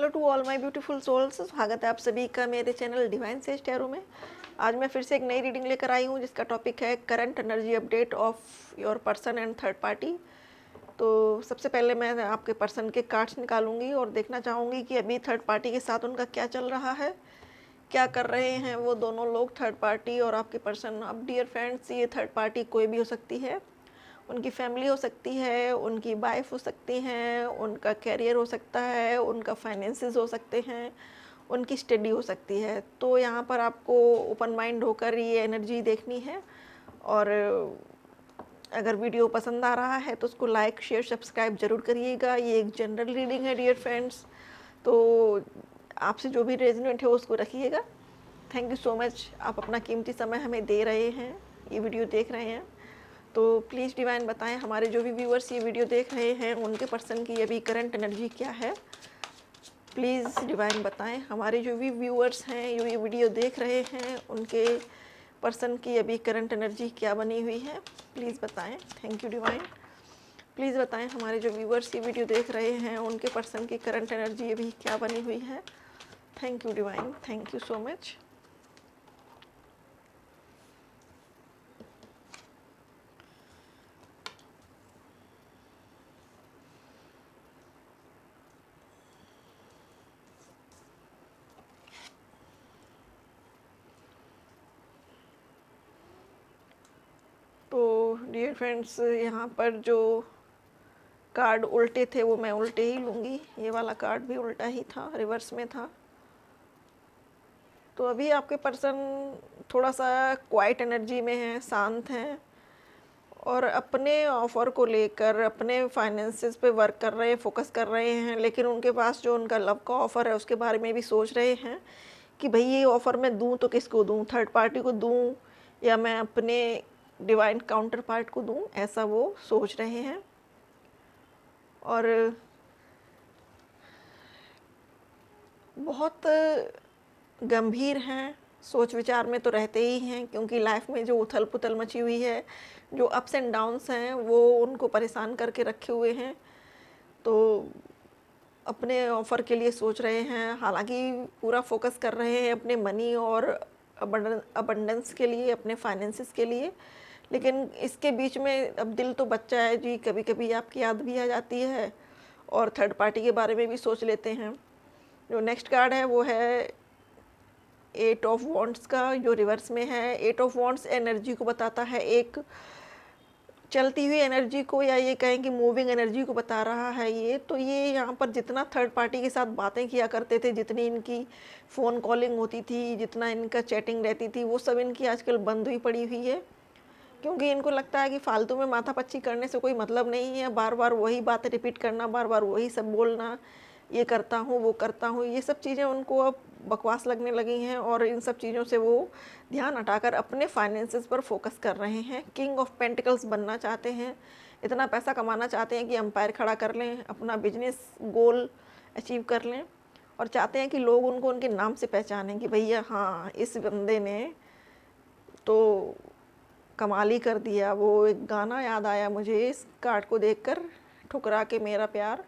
Hello to all my beautiful souls. स्वागत है आप सभी का मेरे चैनल डिवाइन सेज टैरो में। आज मैं फिर से एक नई रीडिंग लेकर आई हूँ जिसका टॉपिक है current energy update of your person and third party. तो सबसे पहले मैं आपके पर्सन के कार्ड्स निकालूंगी और देखना चाहूँगी कि अभी थर्ड पार्टी के साथ उनका क्या चल रहा है, क्या कर रहे हैं वो दोनों लोग, थर्ड पार्टी और आपके पर्सन। अब डियर फ्रेंड्स, ये थर्ड पार्टी कोई भी हो सकती है। उनकी फैमिली हो सकती है, उनकी वाइफ हो सकती हैं, उनका कैरियर हो सकता है, उनका फाइनेंसेस हो सकते हैं, उनकी स्टडी हो सकती है। तो यहाँ पर आपको ओपन माइंड होकर ये एनर्जी देखनी है। और अगर वीडियो पसंद आ रहा है तो उसको लाइक शेयर सब्सक्राइब ज़रूर करिएगा। ये एक जनरल रीडिंग है डियर फ्रेंड्स, तो आपसे जो भी रेजोनेट है उसको रखिएगा। थैंक यू सो मच, आप अपना कीमती समय हमें दे रहे हैं, ये वीडियो देख रहे हैं। तो प्लीज़ डिवाइन बताएं हमारे जो भी व्यूअर्स ये वीडियो देख रहे हैं उनके पर्सन की अभी करंट एनर्जी क्या है। प्लीज़ डिवाइन बताएं हमारे जो भी व्यूअर्स हैं जो ये वीडियो देख रहे हैं उनके पर्सन की अभी करंट एनर्जी क्या बनी हुई है। प्लीज़ बताएं। Thank you divine. प्लीज़ बताएं हमारे जो व्यूअर्स ये वीडियो देख रहे हैं उनके पर्सन की करंट एनर्जी अभी क्या बनी हुई है। Thank you divine, thank you so much. तो डियर फ्रेंड्स, यहाँ पर जो कार्ड उल्टे थे वो मैं उल्टे ही लूँगी। ये वाला कार्ड भी उल्टा ही था, रिवर्स में था। तो अभी आपके पर्सन थोड़ा सा क्वाइट एनर्जी में है, शांत हैं और अपने ऑफ़र को लेकर अपने फाइनेंसेस पे वर्क कर रहे हैं, फोकस कर रहे हैं। लेकिन उनके पास जो उनका लव का ऑफ़र है उसके बारे में भी सोच रहे हैं कि भाई ये ऑफ़र मैं दूँ तो किसको दूँ, थर्ड पार्टी को दूँ या मैं अपने डिवाइन काउंटर पार्ट को दूँ, ऐसा वो सोच रहे हैं। और बहुत गंभीर हैं, सोच विचार में तो रहते ही हैं, क्योंकि लाइफ में जो उथल पुथल मची हुई है, जो अप्स एंड डाउन्स हैं वो उनको परेशान करके रखे हुए हैं। तो अपने ऑफ़र के लिए सोच रहे हैं, हालांकि पूरा फोकस कर रहे हैं अपने मनी और अबंडेंस के लिए, अपने फाइनेंसेस के लिए। लेकिन इसके बीच में अब दिल तो बच्चा है जी, कभी कभी आपकी याद भी आ जाती है और थर्ड पार्टी के बारे में भी सोच लेते हैं। जो नेक्स्ट कार्ड है वो है 8 ऑफ वॉन्ड्स का, जो रिवर्स में है। 8 ऑफ वॉन्ड्स एनर्जी को बताता है, एक चलती हुई एनर्जी को, या ये कहें कि मूविंग एनर्जी को बता रहा है ये। तो ये यहाँ पर जितना थर्ड पार्टी के साथ बातें किया करते थे, जितनी इनकी फ़ोन कॉलिंग होती थी, जितना इनका चैटिंग रहती थी, वो सब इनकी आजकल बंद हुई पड़ी हुई है। क्योंकि इनको लगता है कि फालतू में माथापच्ची करने से कोई मतलब नहीं है, बार बार वही बातें रिपीट करना, बार बार वही सब बोलना, ये करता हूँ वो करता हूँ, ये सब चीज़ें उनको अब बकवास लगने लगी हैं। और इन सब चीज़ों से वो ध्यान हटाकर अपने फाइनेंसेस पर फोकस कर रहे हैं। किंग ऑफ पेंटिकल्स बनना चाहते हैं, इतना पैसा कमाना चाहते हैं कि एम्पायर खड़ा कर लें, अपना बिजनेस गोल अचीव कर लें, और चाहते हैं कि लोग उनको उनके नाम से पहचानें कि भैया हाँ इस बंदे ने तो कमाल ही कर दिया। वो एक गाना याद आया मुझे इस कार्ड को देखकर, ठुकरा के मेरा प्यार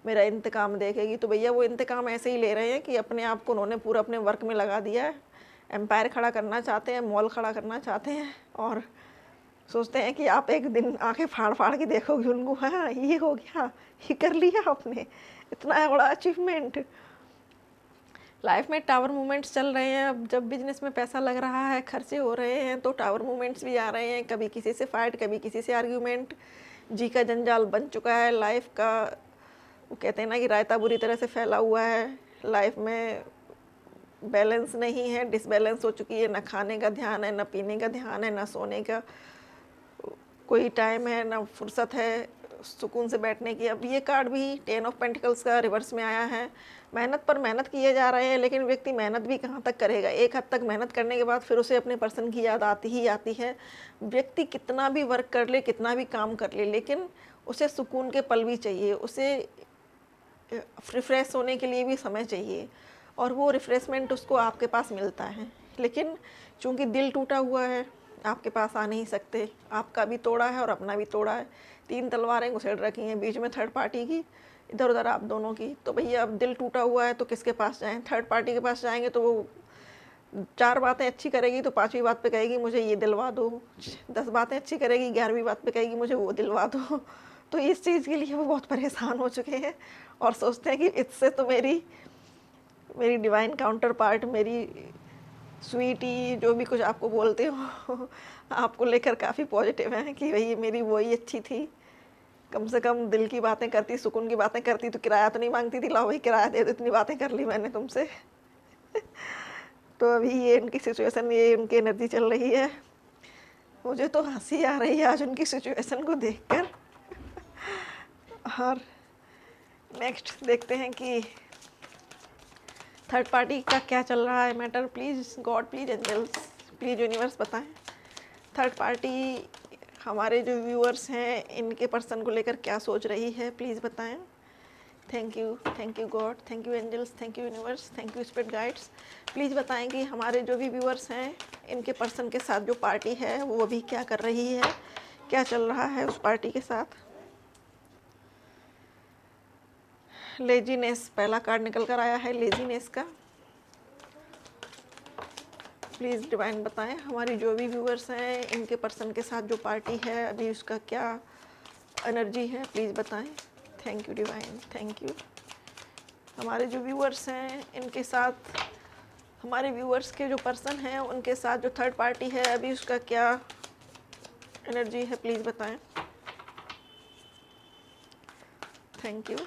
मेरा इंतकाम देखेगी। तो भैया वो इंतकाम ऐसे ही ले रहे हैं कि अपने आप को उन्होंने पूरा अपने वर्क में लगा दिया है। एम्पायर खड़ा करना चाहते हैं, मॉल खड़ा करना चाहते हैं, और सोचते हैं कि आप एक दिन आंखें फाड़ फाड़ के देखोगे उनको, हाँ ये हो गया, ये कर लिया आपने, इतना बड़ा अचीवमेंट। लाइफ में टावर मूवमेंट्स चल रहे हैं। अब जब बिजनेस में पैसा लग रहा है, खर्चे हो रहे हैं, तो टावर मूवमेंट्स भी आ रहे हैं। कभी किसी से फाइट, कभी किसी से आर्ग्यूमेंट, जी का जंजाल बन चुका है लाइफ का। वो कहते हैं ना कि रायता बुरी तरह से फैला हुआ है, लाइफ में बैलेंस नहीं है, डिसबैलेंस हो चुकी है। ना खाने का ध्यान है, ना पीने का ध्यान है, ना सोने का कोई टाइम है, ना फुर्सत है सुकून से बैठने की। अब ये कार्ड भी 10 ऑफ पेंटिकल्स का रिवर्स में आया है। मेहनत पर मेहनत किए जा रहे हैं, लेकिन व्यक्ति मेहनत भी कहाँ तक करेगा। एक हद तक मेहनत करने के बाद फिर उसे अपने पर्सन की याद आती ही आती है। व्यक्ति कितना भी वर्क कर ले, कितना भी काम कर ले, लेकिन उसे सुकून के पल भी चाहिए, उसे रिफ़्रेश होने के लिए भी समय चाहिए, और वो रिफ़्रेशमेंट उसको आपके पास मिलता है। लेकिन चूँकि दिल टूटा हुआ है, आपके पास आ नहीं सकते। आपका भी तोड़ा है और अपना भी तोड़ा है, 3 तलवारें घुसेड़ रखी हैं बीच में थर्ड पार्टी की। इधर उधर आप दोनों की। तो भैया अब दिल टूटा हुआ है तो किसके पास जाएं? थर्ड पार्टी के पास जाएंगे तो वो 4 बातें अच्छी करेगी तो 5वीं बात पे कहेगी मुझे ये दिलवा दो, 10 बातें अच्छी करेगी 11वीं बात पे कहेगी मुझे वो दिलवा दो। तो इस चीज़ के लिए वो बहुत परेशान हो चुके हैं और सोचते हैं कि इससे तो मेरी मेरी डिवाइन काउंटर पार्ट, मेरी स्वीटी, जो भी कुछ आपको बोलते हो आपको लेकर काफ़ी पॉजिटिव हैं कि भई मेरी वही अच्छी थी, कम से कम दिल की बातें करती, सुकून की बातें करती, तो किराया तो नहीं मांगती थी, लाओ भाई किराया दे दो, इतनी बातें कर ली मैंने तुमसे। तो अभी ये उनकी सिचुएशन, ये उनकी एनर्जी चल रही है। मुझे तो हंसी आ रही है आज उनकी सिचुएशन को देखकर। और नेक्स्ट देखते हैं कि थर्ड पार्टी का क्या चल रहा है matter. Please God, please angels, please universe बताएं थर्ड पार्टी हमारे जो व्यूअर्स हैं इनके पर्सन को लेकर क्या सोच रही है, प्लीज़ बताएं। Thank you God, thank you angels, thank you universe, thank you spirit guides. Please बताएं कि हमारे जो भी व्यूअर्स हैं इनके पर्सन के साथ जो पार्टी है वो अभी क्या कर रही है, क्या चल रहा है उस पार्टी के साथ। लेजीनेस पहला कार्ड निकल कर आया है, लेजीनेस का। प्लीज़ डिवाइन बताएं हमारी जो भी व्यूअर्स हैं इनके पर्सन के साथ जो पार्टी है अभी उसका क्या एनर्जी है, प्लीज़ बताएं। Thank you divine, thank you. हमारे जो व्यूअर्स हैं इनके साथ, हमारे व्यूअर्स के जो पर्सन हैं उनके साथ जो थर्ड पार्टी है अभी उसका क्या एनर्जी है, प्लीज़ बताएं। Thank you.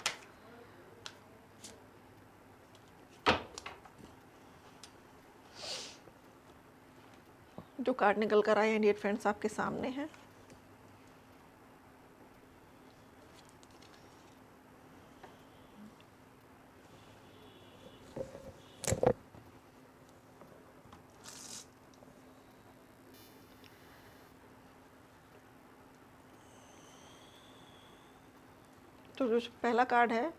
जो कार्ड निकल कर आए हैं डियर फ्रेंड्स आपके सामने हैं। तो जो पहला कार्ड है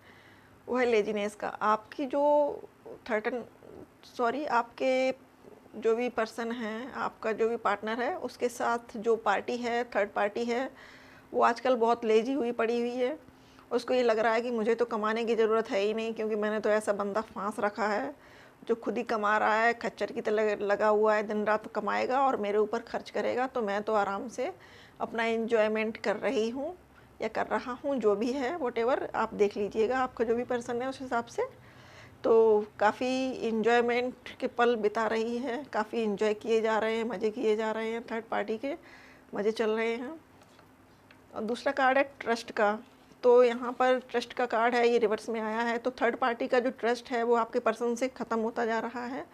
वो है लेजीनेस का। आपकी जो आपके जो भी पर्सन है, आपका जो भी पार्टनर है उसके साथ जो पार्टी है, थर्ड पार्टी है, वो आजकल बहुत लेजी हुई पड़ी हुई है। उसको ये लग रहा है कि मुझे तो कमाने की ज़रूरत है ही नहीं, क्योंकि मैंने तो ऐसा बंदा फांस रखा है जो खुद ही कमा रहा है, खच्चर की तरह लगा हुआ है, दिन रात कमाएगा और मेरे ऊपर खर्च करेगा, तो मैं तो आराम से अपना एंजॉयमेंट कर रही हूँ या कर रहा हूँ, जो भी है वॉटेवर आप देख लीजिएगा आपका जो भी पर्सन है उस हिसाब से। तो काफ़ी इन्जॉयमेंट के पल बिता रही है, काफ़ी इन्जॉय किए जा रहे हैं, मज़े किए जा रहे हैं, थर्ड पार्टी के मज़े चल रहे हैं। और दूसरा कार्ड है ट्रस्ट का। तो यहाँ पर ट्रस्ट का कार्ड है, ये रिवर्स में आया है। तो थर्ड पार्टी का जो ट्रस्ट है वो आपके पर्सन से ख़त्म होता जा रहा है।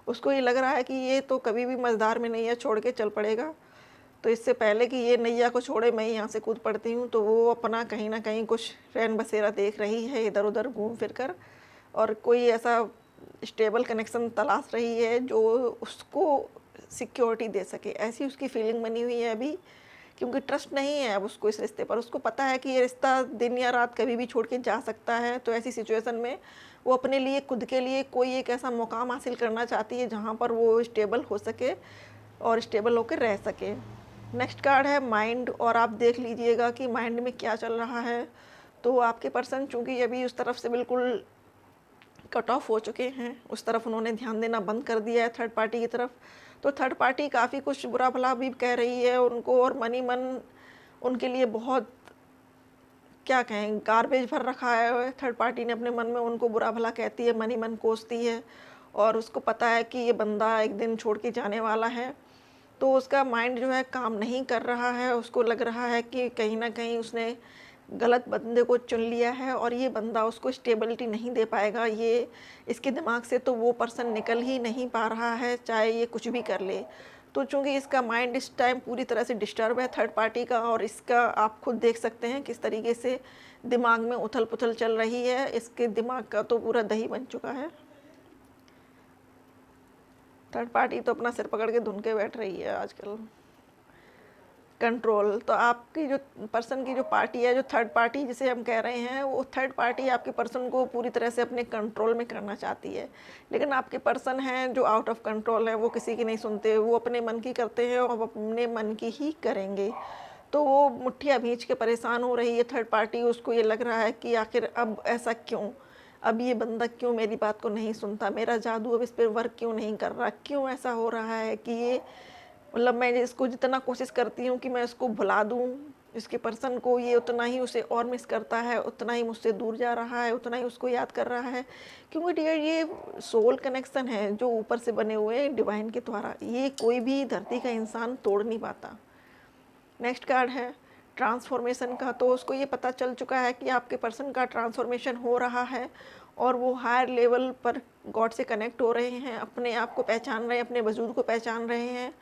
उसको ये लग रहा है कि ये तो कभी भी मझधार में नैया छोड़ के चल पड़ेगा, तो इससे पहले कि ये नैया को छोड़े मैं यहाँ से कूद पड़ती हूँ। तो वो अपना कहीं ना कहीं कुछ रैन बसेरा देख रही है इधर उधर घूम फिर कर, और कोई ऐसा स्टेबल कनेक्शन तलाश रही है जो उसको सिक्योरिटी दे सके, ऐसी उसकी फीलिंग बनी हुई है अभी। क्योंकि ट्रस्ट नहीं है अब उसको इस रिश्ते पर, उसको पता है कि ये रिश्ता दिन या रात कभी भी छोड़ के जा सकता है। तो ऐसी सिचुएशन में वो अपने लिए, खुद के लिए कोई एक ऐसा मुकाम हासिल करना चाहती है जहाँ पर वो स्टेबल हो सके और स्टेबल होकर रह सके। नेक्स्ट कार्ड है माइंड, और आप देख लीजिएगा कि माइंड में क्या चल रहा है। तो आपके पर्सन चूँकि अभी उस तरफ से बिल्कुल कट ऑफ हो चुके हैं, उस तरफ उन्होंने ध्यान देना बंद कर दिया है थर्ड पार्टी की तरफ। तो थर्ड पार्टी काफ़ी कुछ बुरा भला भी कह रही है उनको, और मनी मन उनके लिए बहुत, क्या कहें, गार्बेज भर रखा है। थर्ड पार्टी ने अपने मन में उनको बुरा भला कहती है, मनी मन कोसती है, और उसको पता है कि ये बंदा एक दिन छोड़ के जाने वाला है। तो उसका माइंड जो है काम नहीं कर रहा है, उसको लग रहा है कि कहीं ना कहीं उसने गलत बंदे को चुन लिया है और ये बंदा उसको स्टेबिलिटी नहीं दे पाएगा। ये इसके दिमाग से तो वो पर्सन निकल ही नहीं पा रहा है, चाहे ये कुछ भी कर ले। तो चूँकि इसका माइंड इस टाइम पूरी तरह से डिस्टर्ब है थर्ड पार्टी का, और इसका आप खुद देख सकते हैं किस तरीके से दिमाग में उथल पुथल चल रही है। इसके दिमाग का तो पूरा दही बन चुका है। थर्ड पार्टी तो अपना सिर पकड़ के धुन के बैठ रही है आजकल। कंट्रोल, तो आपकी जो पर्सन की जो पार्टी है, जो थर्ड पार्टी जिसे हम कह रहे हैं, वो थर्ड पार्टी आपके पर्सन को पूरी तरह से अपने कंट्रोल में करना चाहती है। लेकिन आपके पर्सन हैं जो आउट ऑफ कंट्रोल है, वो किसी की नहीं सुनते, वो अपने मन की करते हैं और अपने मन की ही करेंगे। तो वो मुट्ठियाँ भींच के परेशान हो रही है थर्ड पार्टी, उसको ये लग रहा है कि आखिर अब ऐसा क्यों, अब ये बंदा क्यों मेरी बात को नहीं सुनता, मेरा जादू अब इस पर वर्क क्यों नहीं कर रहा, क्यों ऐसा हो रहा है कि ये, मतलब मैं इसको जितना कोशिश करती हूँ कि मैं इसको भुला दूँ, इसके पर्सन को, ये उतना ही उसे और मिस करता है, उतना ही मुझसे दूर जा रहा है, उतना ही उसको याद कर रहा है। क्योंकि डियर ये सोल कनेक्शन है जो ऊपर से बने हुए हैं डिवाइन के द्वारा, ये कोई भी धरती का इंसान तोड़ नहीं पाता। नेक्स्ट कार्ड है ट्रांसफॉर्मेशन का। तो उसको ये पता चल चुका है कि आपके पर्सन का ट्रांसफॉर्मेशन हो रहा है और वो हायर लेवल पर गॉड से कनेक्ट हो रहे हैं, अपने आप को पहचान रहे हैं, अपने वजूद को पहचान रहे हैं,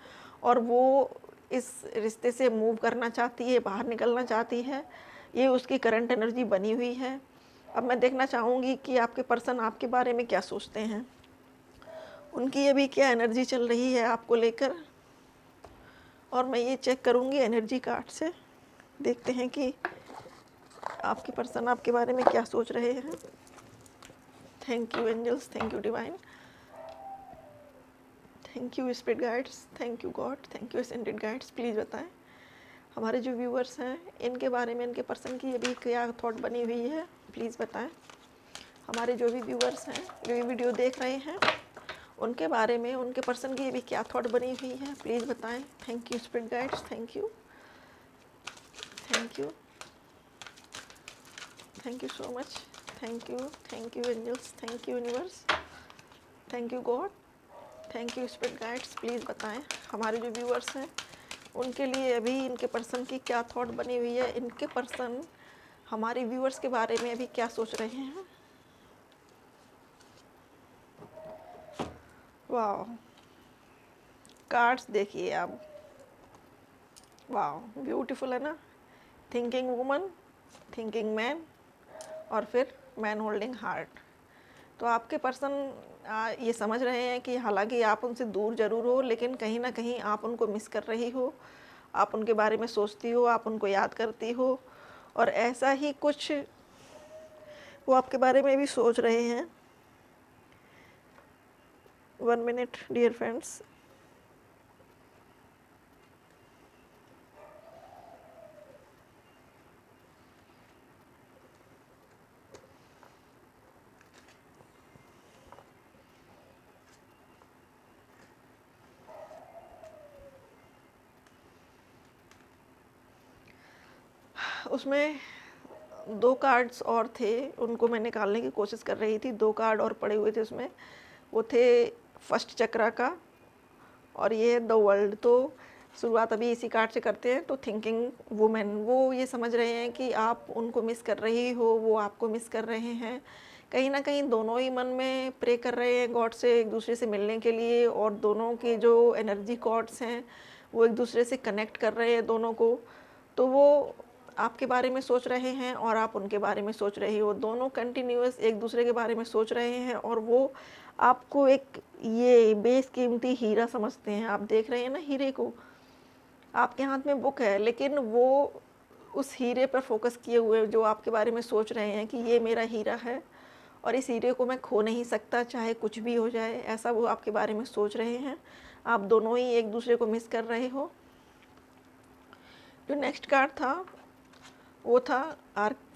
और वो इस रिश्ते से मूव करना चाहती है, बाहर निकलना चाहती है। ये उसकी करंट एनर्जी बनी हुई है। अब मैं देखना चाहूँगी कि आपके पर्सन आपके बारे में क्या सोचते हैं, उनकी अभी क्या एनर्जी चल रही है आपको लेकर, और मैं ये चेक करूँगी एनर्जी कार्ड से। देखते हैं कि आपके पर्सन आपके बारे में क्या सोच रहे हैं। Thank you angels, thank you divine, thank you spirit guides, thank you God, thank you ascended guides. Please बताएं हमारे जो व्यूअर्स हैं इनके बारे में, इनके पर्सन की अभी क्या थॉट बनी हुई है, प्लीज़ बताएं। हमारे जो भी व्यूअर्स हैं जो ये वीडियो देख रहे हैं उनके बारे में, उनके पर्सन की अभी क्या थॉट बनी हुई है, प्लीज़ बताएं। Thank you spirit guides, thank you, thank you, thank you so much, thank you angels, thank you universe, thank you God, thank you spirit guides. Please बताएं हमारे जो व्यूअर्स हैं उनके लिए अभी इनके पर्सन की क्या थॉट बनी हुई है, इनके पर्सन हमारे व्यूअर्स के बारे में अभी क्या सोच रहे हैं। वाह, कार्ड्स देखिए आप, वाह ब्यूटीफुल है ना। थिंकिंग वुमन, थिंकिंग मैन, और फिर मैन होल्डिंग हार्ट। तो आपके पर्सन ये समझ रहे हैं कि हालांकि आप उनसे दूर ज़रूर हो, लेकिन कहीं ना कहीं आप उनको मिस कर रही हो, आप उनके बारे में सोचती हो, आप उनको याद करती हो, और ऐसा ही कुछ वो आपके बारे में भी सोच रहे हैं। 1 मिनट डियर फ्रेंड्स। उसमें 2 कार्ड्स और थे, उनको मैं निकालने की कोशिश कर रही थी। 2 कार्ड और पड़े हुए थे उसमें, वो थे फर्स्ट चक्रा का और ये द वर्ल्ड। तो शुरुआत अभी इसी कार्ड से करते हैं। तो थिंकिंग वुमेन, वो ये समझ रहे हैं कि आप उनको मिस कर रही हो, वो आपको मिस कर रहे हैं। कहीं ना कहीं दोनों ही मन में प्रे कर रहे हैं गॉड से एक दूसरे से मिलने के लिए, और दोनों के जो एनर्जी कॉर्ड्स हैं वो एक दूसरे से कनेक्ट कर रहे हैं दोनों को। तो वो आपके बारे में सोच रहे हैं और आप उनके बारे में सोच रही हो, दोनों कंटिन्यूअस एक दूसरे के बारे में सोच रहे हैं, और वो आपको एक ये बेशकीमती हीरा समझते हैं। आप देख रहे हैं ना हीरे को, आपके हाथ में बुक है, लेकिन वो उस हीरे पर फोकस किए हुए जो आपके बारे में सोच रहे हैं कि ये मेरा हीरा है और इस हीरे को मैं खो नहीं सकता चाहे कुछ भी हो जाए, ऐसा वो आपके बारे में सोच रहे हैं। आप दोनों ही एक दूसरे को मिस कर रहे हो। जो नेक्स्ट कार्ड था वो था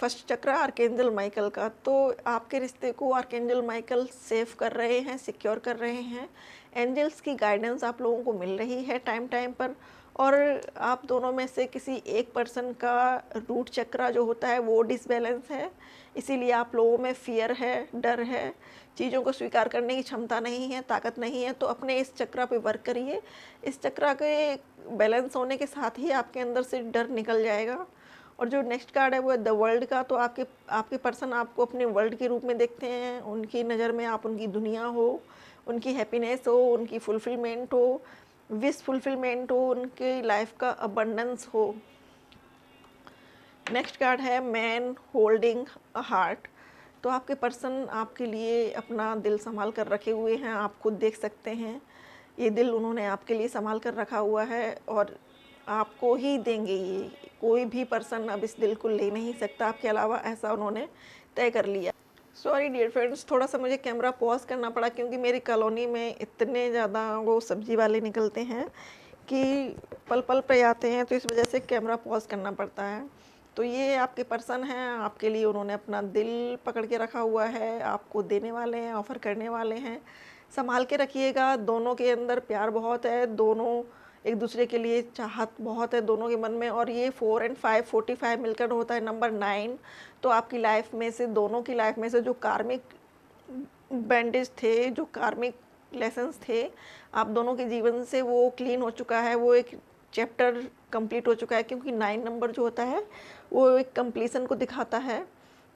फर्स्ट चक्र आर्कएंजल माइकल का। तो आपके रिश्ते को आर्कएंजल माइकल सेव कर रहे हैं, सिक्योर कर रहे हैं। एंजल्स की गाइडेंस आप लोगों को मिल रही है टाइम टाइम पर, और आप दोनों में से किसी एक पर्सन का रूट चक्रा जो होता है वो डिसबैलेंस है, इसीलिए आप लोगों में फियर है, डर है, चीज़ों को स्वीकार करने की क्षमता नहीं है, ताकत नहीं है। तो अपने इस चक्रा पे वर्क करिए। इस चक्रा के बैलेंस होने के साथ ही आपके अंदर से डर निकल जाएगा। और जो नेक्स्ट कार्ड है वो है द वर्ल्ड का। तो आपके पर्सन आपको अपने वर्ल्ड के रूप में देखते हैं, उनकी नज़र में आप उनकी दुनिया हो, उनकी हैप्पीनेस हो, उनकी फुलफिलमेंट हो, विश फुलफिलमेंट हो, उनकी लाइफ का अबंडेंस हो। नेक्स्ट कार्ड है मैन होल्डिंग अ हार्ट। तो आपके पर्सन आपके लिए अपना दिल संभाल कर रखे हुए हैं, आप खुद देख सकते हैं। ये दिल उन्होंने आपके लिए संभाल कर रखा हुआ है और आपको ही देंगे ये, कोई भी पर्सन अब इस दिल को ले नहीं सकता आपके अलावा, ऐसा उन्होंने तय कर लिया। सॉरी डियर फ्रेंड्स, थोड़ा सा मुझे कैमरा पॉज करना पड़ा क्योंकि मेरी कॉलोनी में इतने ज़्यादा वो सब्जी वाले निकलते हैं कि पल पल पे आते हैं, तो इस वजह से कैमरा पॉज करना पड़ता है। तो ये आपके पर्सन हैं, आपके लिए उन्होंने अपना दिल पकड़ के रखा हुआ है, आपको देने वाले हैं, ऑफ़र करने वाले हैं। संभाल के रखिएगा, दोनों के अंदर प्यार बहुत है, दोनों एक दूसरे के लिए चाहत बहुत है दोनों के मन में। और ये 4 और 5 45 मिलकर होता है नंबर 9। तो आपकी लाइफ में से, दोनों की लाइफ में से जो कार्मिक बैंडेज थे, जो कार्मिक लेसन्स थे, आप दोनों के जीवन से वो क्लीन हो चुका है, वो एक चैप्टर कंप्लीट हो चुका है। क्योंकि 9 नंबर जो होता है वो एक कंप्लीसन को दिखाता है।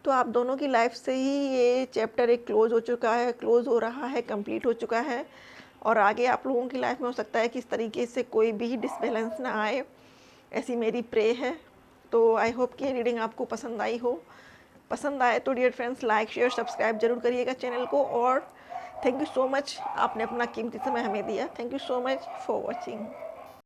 तो आप दोनों की लाइफ से ही ये चैप्टर एक क्लोज़ हो चुका है, क्लोज़ हो रहा है, कंप्लीट हो चुका है। और आगे आप लोगों की लाइफ में हो सकता है कि इस तरीके से कोई भी डिसबैलेंस ना आए, ऐसी मेरी प्रे है। तो आई होप कि ये रीडिंग आपको पसंद आई हो। पसंद आए तो dear friends like share subscribe जरूर करिएगा चैनल को। और थैंक यू सो मच, आपने अपना कीमती समय हमें दिया। Thank you so much for watching.